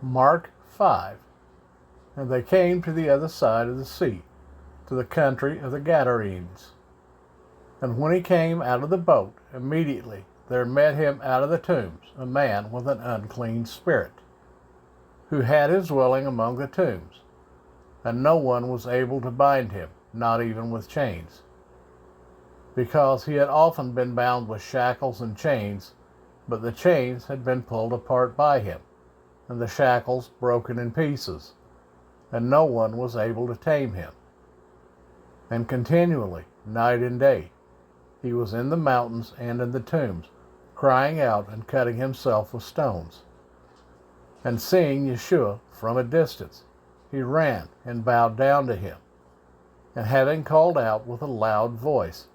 Mark 5. And they came to the other side of the sea, to the country of the Gadarenes. And when he came out of the boat, immediately there met him out of the tombs a man with an unclean spirit, who had his dwelling among the tombs, and no one was able to bind him, not even with chains, because he had often been bound with shackles and chains, but the chains had been pulled apart by him, and the shackles broken in pieces, and no one was able to tame him. And continually, night and day, he was in the mountains and in the tombs, crying out and cutting himself with stones. And seeing Yeshua from a distance, he ran and bowed down to him. And having called out with a loud voice,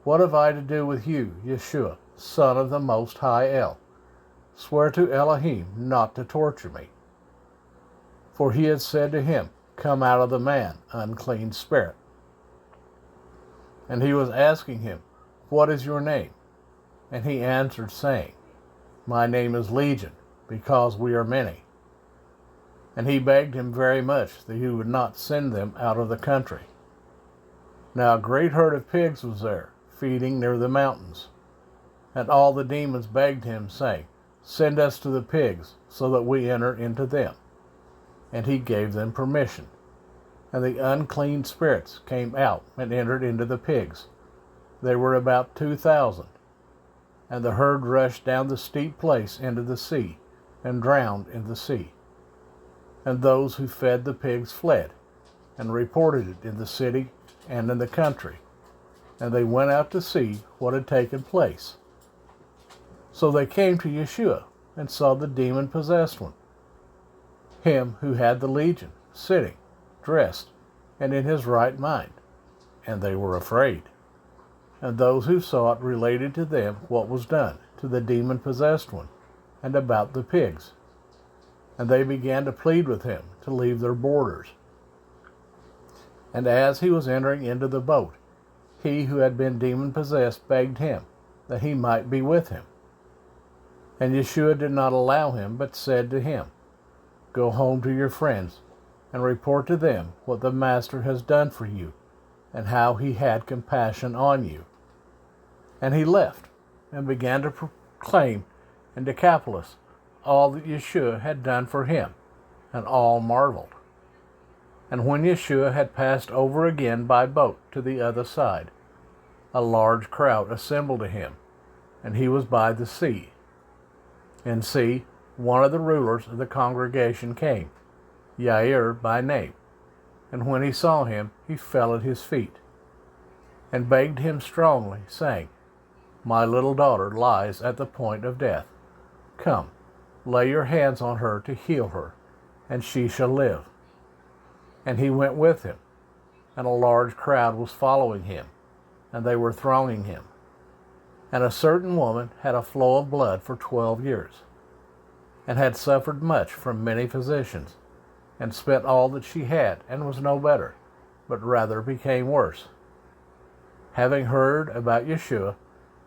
"What have I to do with you, Yeshua, Son of the Most High El? Swear to Elohim not to torture me." For he had said to him, "Come out of the man, unclean spirit." And he was asking him, "What is your name?" And he answered, saying, "My name is Legion, because we are many." And he begged him very much that he would not send them out of the country. Now a great herd of pigs was there, feeding near the mountains. And all the demons begged him, saying, "Send us to the pigs, so that we enter into them." And he gave them permission. And the unclean spirits came out and entered into the pigs. They were about 2,000. And the herd rushed down the steep place into the sea, and drowned in the sea. And those who fed the pigs fled, and reported it in the city and in the country. And they went out to see what had taken place. So they came to Yeshua, and saw the demon-possessed one, him who had the legion, sitting, dressed, and in his right mind. And they were afraid. And those who saw it related to them what was done to the demon-possessed one, and about the pigs. And they began to plead with him to leave their borders. And as he was entering into the boat, he who had been demon-possessed begged him that he might be with him. And Yeshua did not allow him, but said to him, "Go home to your friends, and report to them what the Master has done for you, and how he had compassion on you." And he left, and began to proclaim in Decapolis all that Yeshua had done for him, and all marveled. And when Yeshua had passed over again by boat to the other side, a large crowd assembled to him, and he was by the sea. And see, one of the rulers of the congregation came, Yair by name, and when he saw him, he fell at his feet, and begged him strongly, saying, "My little daughter lies at the point of death. Come, lay your hands on her to heal her, and she shall live." And he went with him, and a large crowd was following him, and they were thronging him. And a certain woman had a flow of blood for 12 years, and had suffered much from many physicians, and spent all that she had, and was no better, but rather became worse. Having heard about Yeshua,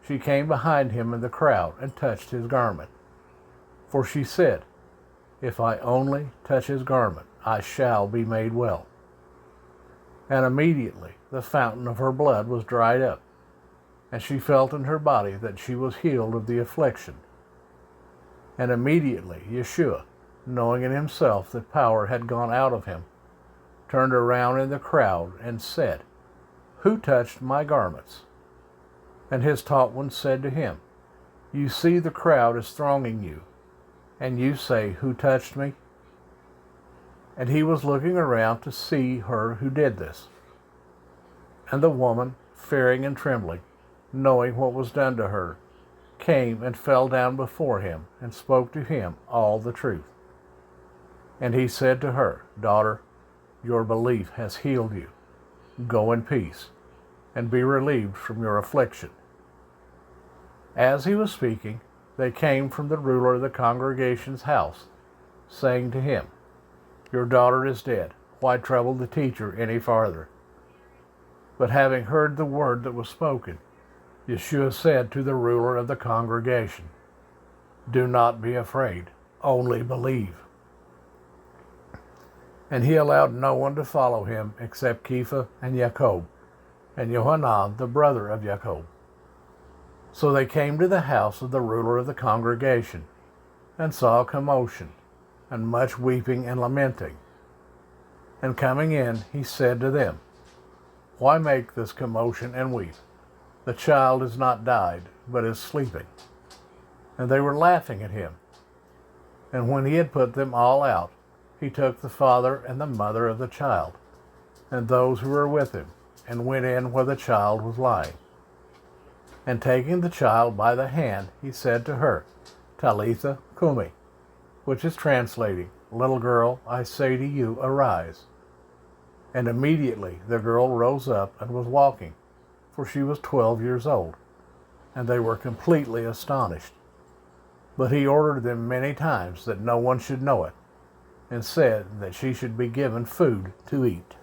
she came behind him in the crowd, and touched his garment. For she said, "If I only touch his garment, I shall be made well." And immediately the fountain of her blood was dried up, and she felt in her body that she was healed of the affliction. And immediately Yeshua, knowing in himself that power had gone out of him, turned around in the crowd and said, "Who touched my garments?" And his taught ones said to him, "You see the crowd is thronging you, and you say, 'Who touched me?'" And he was looking around to see her who did this. And the woman, fearing and trembling, knowing what was done to her, came and fell down before him, and spoke to him all the truth. And he said to her, "Daughter, your belief has healed you. Go in peace, and be relieved from your affliction." As he was speaking, they came from the ruler of the congregation's house, saying to him, "Your daughter is dead. Why trouble the teacher any farther?" But having heard the word that was spoken, Yeshua said to the ruler of the congregation, "Do not be afraid, only believe." And he allowed no one to follow him except Kepha and Jacob, and Johanan, the brother of Jacob. So they came to the house of the ruler of the congregation, and saw a commotion, and much weeping and lamenting. And coming in, he said to them, Why make this commotion and weep? The child is not died, but is sleeping. And they were laughing at him. And when he had put them all out, he took the father and the mother of the child, and those who were with him, and went in where the child was lying. And taking the child by the hand, he said to her, Talitha cumi, which is translating, Little girl, I say to you, arise. And immediately the girl rose up and was walking, for she was 12 years old, and they were completely astonished. But he ordered them many times that no one should know it, and said that she should be given food to eat.